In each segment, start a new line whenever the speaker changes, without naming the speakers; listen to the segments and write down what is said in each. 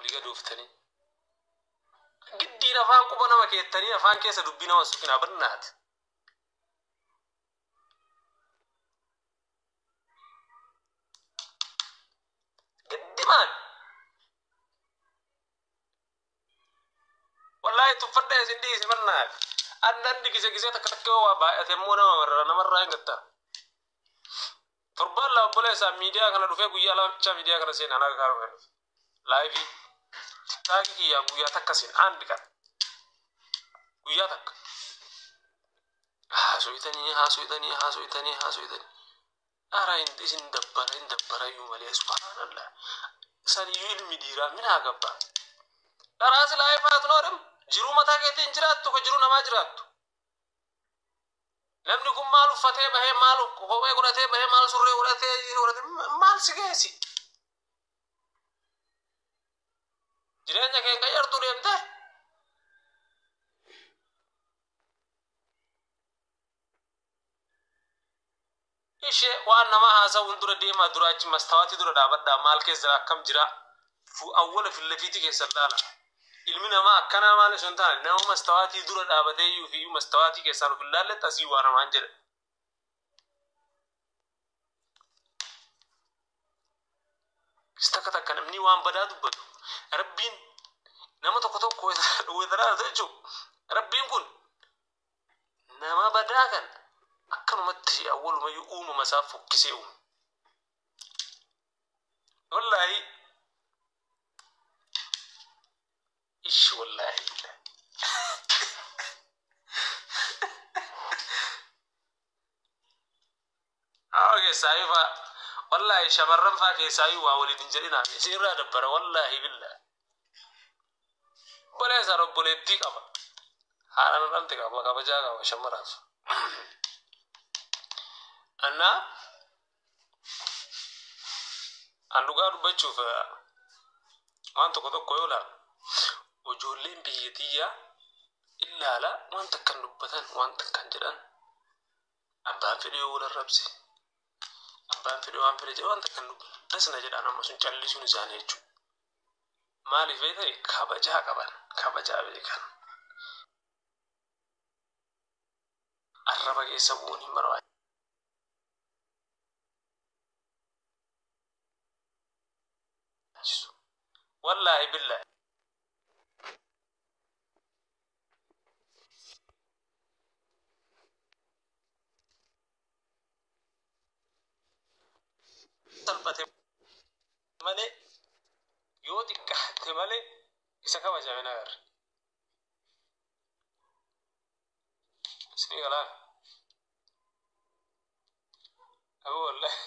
liga duftani giddina afaan quba nama keettanii afaan keessa dubbii nama suqina barnaat giddiman wallahi tufadda sindi si barnaat andan digise takka wa baate mo nama marra ngatta turban la bolesa media kana dufe guya la cha media kana sen ana karo live tagi ya guya takasin andikan guya tak ha soitani ara indin dabbara yu mali subhanallah sani yul midira mina gabba daras live atnoram jiru mata kete injirattu ko jiru nama jirattu namni kun malu fatee bahe malu kowe godate bahe malu surre godate mal sigesi jirenya ke ngayar tu demte ishe wa nama hasa undura dema durachi mastawati dura dabadda mal ke zara kam jira fu awwala fil lafiti ke sallala ilmina ma kana mal sunta na mastawati dura dabade yu fi mastawati ke sanu fil lalle tasi wa na manjira istakata kan ni wan badadu badu rabbin nama tokko wedara dajo rabbin kun nama badakan akanu matti awwal ma yu'um masafu kiseu wallahi ish wallahi okay saifa wallahi shamarran fa ke sayu wa walidin jarina sirra dabbara wallahi billah bole zaro bole tikaba haran ran tikaba ka bajaga wa shamara anna andugaru bachu fa anto ko koyola ojolen biyatiya illa la wanta kan dubbatan wanta kan jiran abban fidiyo wala rabsi abban fidiyo an fidiyo wanta kan tasna jiran amma sun calli sun zanechu mali fete kabaja kaban kabaja bekan arraba ke sabuni marwa wallahi billahi talbate male yodi kahte male isaka wajamena gar singala abu wallahi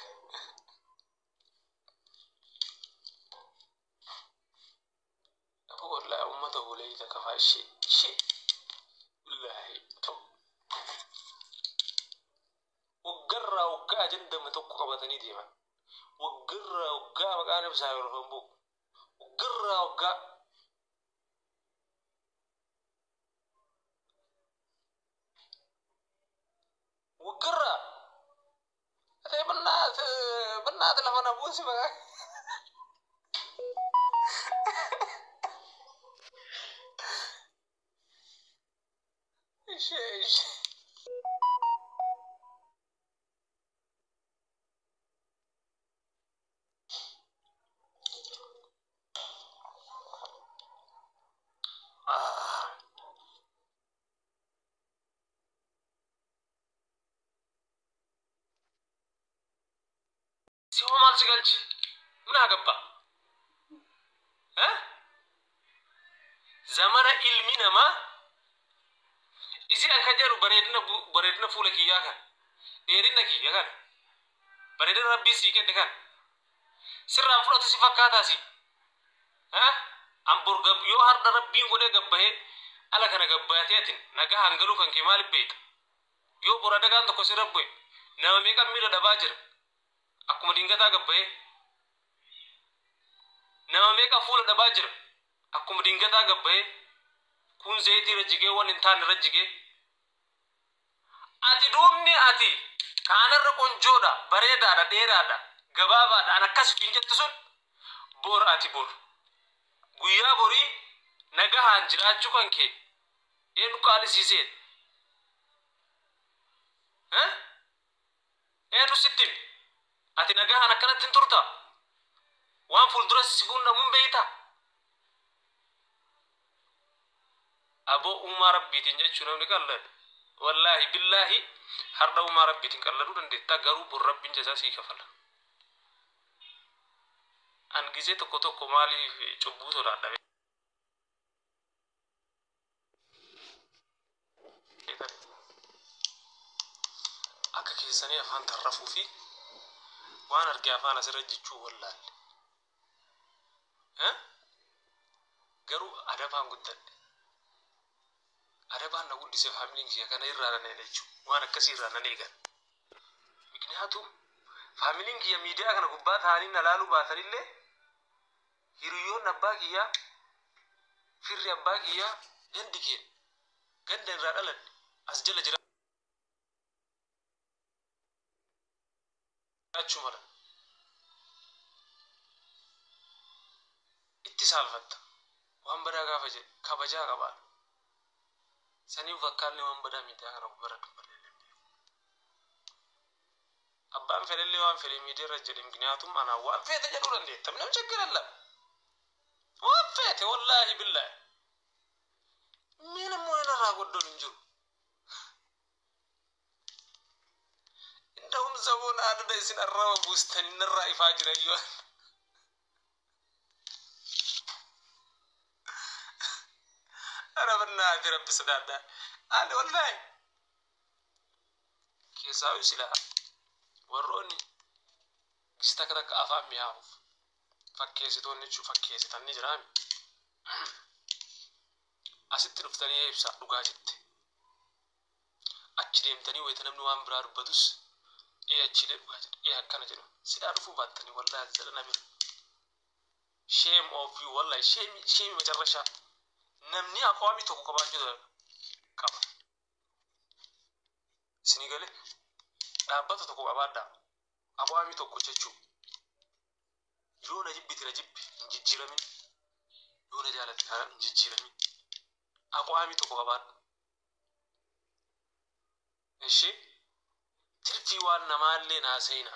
والله أمته وليد كفى شيء والله وقرر وقا جندا متوقع بطني ديما وقرر وقا مكان بساير فنبو وقرر وقا وقرر هذا بنات لما نبوس بقى ايش سوى مال سيقلش من أقبع ها زمان علمنا ما isi akajaru baredna fula ki yakan erinna ki yakan baredna rabbi si ke dekan sirran fulo si fakata si ha amburga yo har da rabbi ngone gabbahe ala kana gabbatetin naga hangalu kan ke mal beit yo bora daga to ko sirabbe na me kam mira da bajir akuma dingata gabbahe na me ka fula da bajir akuma dingata gabbahe kun zaiti rajige woni tan rajige ati dumni ati kanar rakon joda bareda da dera da gababa da ana kasu kinje tusun bor ati bor guyyaa borii nagahaan jiraachuu kan kee eenyu qaalisiisee eenyu sitti ati nagahaan akkanatti hin turta waan fuuldura si fuunnamuun beeyta aboo uumaa rabbiitiin jechuu namni qalladhu wallaahi billaahi har'a uumaa rabbiitiin qalladuu dandeetta garuu bor rabbiin jazaa sii kafala an gisee tokko maaliif cubbuu sodaadha akka keessanii afaan tarrafuu fi waan argee afaan asirra jechuu wallaalle garuu adabaan guddadhe adabaan na guddise faamiliin kiyya kana irraa nan jechuu waan akkasii irraa nan eegan miknyaatu faamiliin kiyya miidiyaa kana gubbaa ta'anii na laaluu baatanillee hiriyyoon abbaa kiyyaa firri abbaa kiyyaa gandi kee ganda irraa dhalan as jala jira achumala itti saalfatta waan badaa gaafa jedhe kabajaa qabaa sanii fakkaallee waan badaa miidiyaa kana gubbara dubballee abbaan fedhellee waan fedhe miidiyaa irra jedhe mikniyaatum anaa waan feete jedhuu dandeetta nam chakkalalla waan feete wallaahi billaahi miina immoo inarraa goddoon hin jiru indahum zaboon aadada isin arraba buustanii narraa ifaa jirayyo arabannaa ati rabbi sodaadhaa ani wallaahi keessaa silaa warroonni gista akka afaan mi'aawuuf fakkeessitoonni jechuu fakkeessitan ni jiraami asitti dhuftanii ibsaa dhugaa jette achi deemtanii wayita namni waan biraa dubbatus achi dhugaa jedhe akkana jedhu sidaa dhufuu baattanii wallaahi zalana bira shame of you wallahi shame macarrashaa namni aqwaami tokko qabaachuu qaba isinii galee dhaabbata tokko qabaadhaa aqwaami tokko jechuu yoo na jibbiti na jibbi hin jijjiiramin yoo na jaalatti haa hin jijjiiramin aqwaami tokko qabaadha ishi tirfii waan namaallee naasayina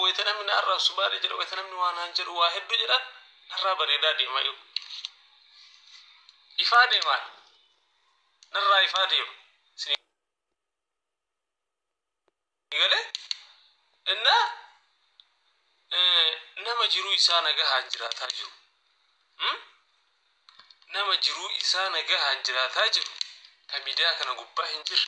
wayita namni arrab subaadhe jedha wayita namni waan aan jedhu waa hedduu jedhan narraa bareedaa deemaa jiru ifaa deemaa narraa ifaa deemu galee inna nama jiruu isaa nagahaan jiraataa jiru nama jiruu isaa nagahaan jiraataa jiru ka miidiyaa kana gubbaa hin jirre